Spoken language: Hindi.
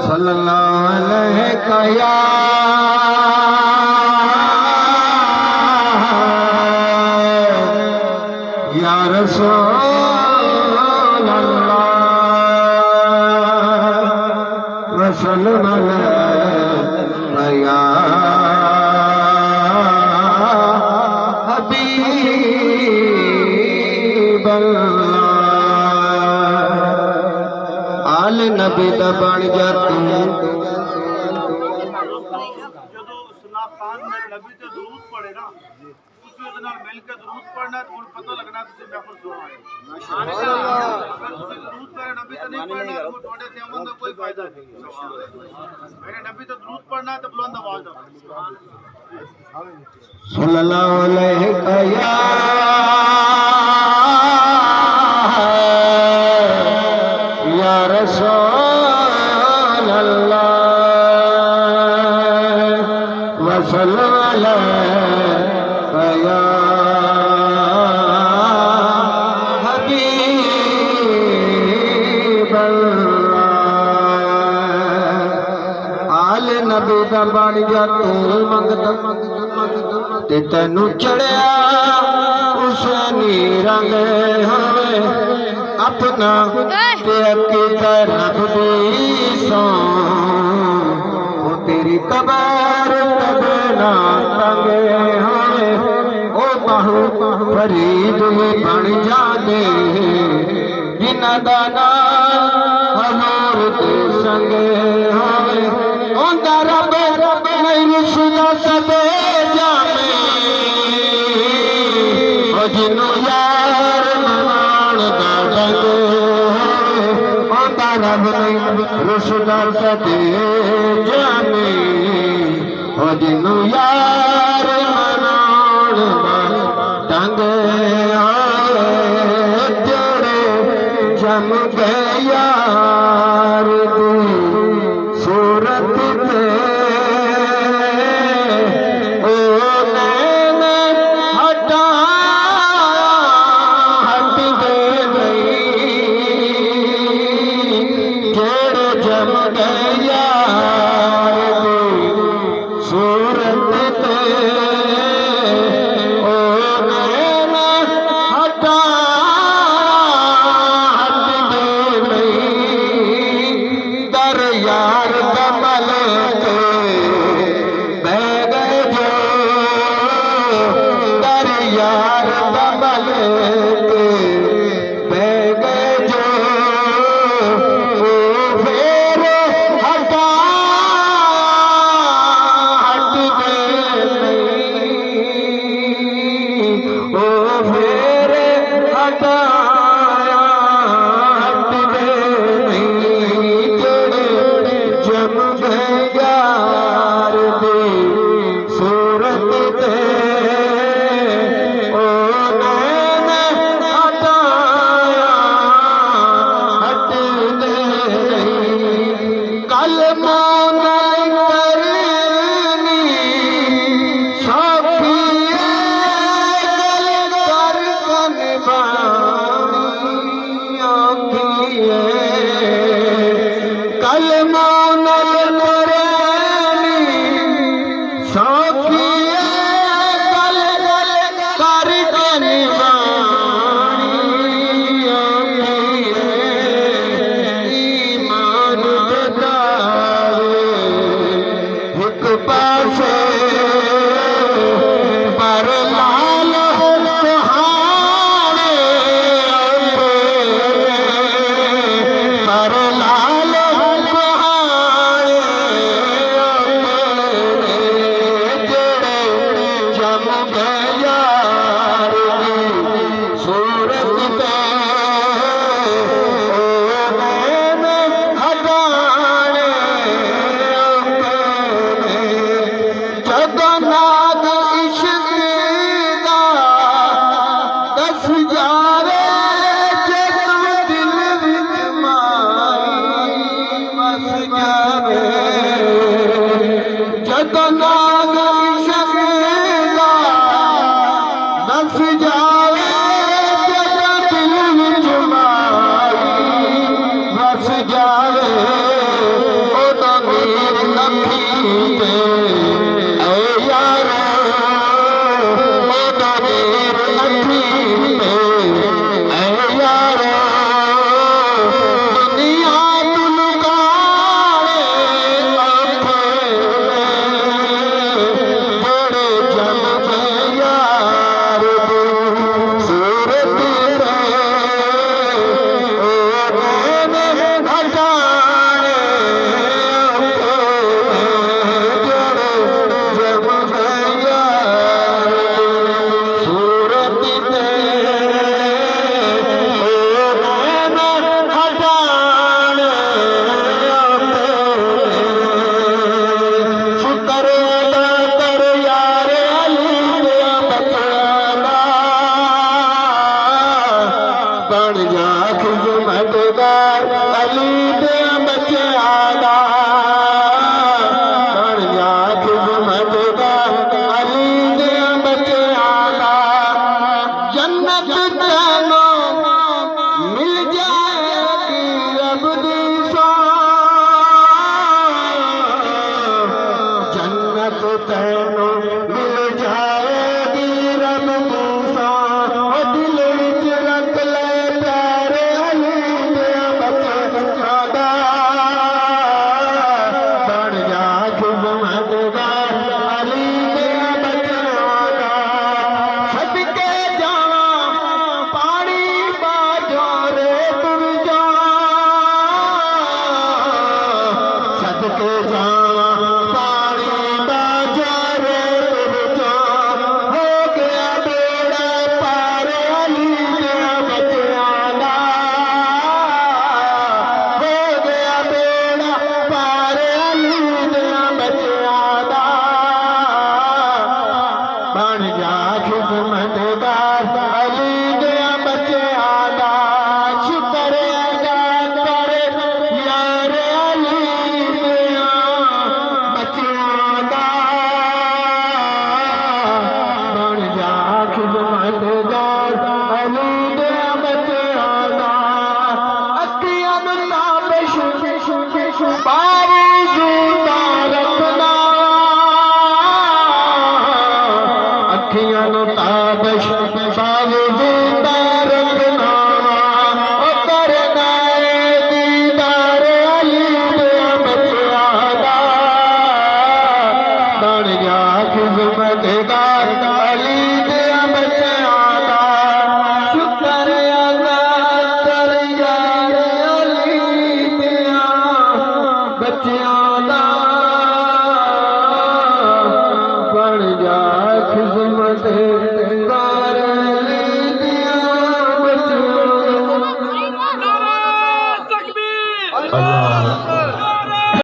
सल्लल्लाहु अलैहि या रसूल अल्लाह वसल्लम अलैका या हबीब अल्लाह। आल नबी दा बन जा तू नबी ते दुरूद पढ़े ना उसी ਉਹਦੇ ਨਾਲ ਮਿਲ ਕੇ ਦਰੂਦ ਪੜਨਾ ਤੇ ਹੁਣ ਪਤਾ ਲੱਗਣਾ ਤੁਸੀਂ महफिल सुन आए माशाअल्लाह। अगर ਤੁਸੀਂ ਦਰੂਦ ਪੜ੍ਹੇ ਨਬੀ ਤੇ ਨਹੀਂ ਪੜਨਾ तो ਤੁਹਾਡੇ ਤੇ ਅਮਲ ਦਾ ਕੋਈ ਫਾਇਦਾ नहीं। मेरे नबी ते दरूद पढ़ना तो बुलंद आवाज में सल्लल्लाहु अलैहि या रसूल अल्लाह वसल्लम अलैका या हबीब अल्लाह। आल नबी दा बन जा तू मंगदा ते तैनू चढ़िया हुसैनी रंग होवे अपना ते अकीदा रब दी सौ तेरी कबर कदे ना तंगे होवे ओ बाहू फरीद ही बन जाने जिन्हां दा नाम हजूर दे संगे होवे ओंदा रब नहीं सुना सदे जाने ओ जिन्नू यार मनाण दा डंगे ओंदा रब नहीं रुसदा सदे जाने ओ जिन्नू यार मनाण दा डंगे जोड़े जम गए यार दी सूरत ते ते ऐ यारा ओदा नीर अखी ते ऐ यारा दुनिया तुलकारे आखे बड़े जम में यार दी सूरत रे ओ मैंने हटाने बड़े जम में यार दी सूरत रे ओ मैंने हटाने शुक्र अदा कर यार अली दिया बचाना बन जा खिदमतगार अली दिया बचाना बन जा खिदमतगार अली दिया बचाना जन्नत तेनों मिल जाएगी रब दी जन्नत तेनों मिल जाएगी रब दी ओ दिल विच रख ले प्यारे अली दिया बचाना बन जा खिदमतगार अली दिया बचाना सदके जावा पानी बाजो रे तुर जा सदके जा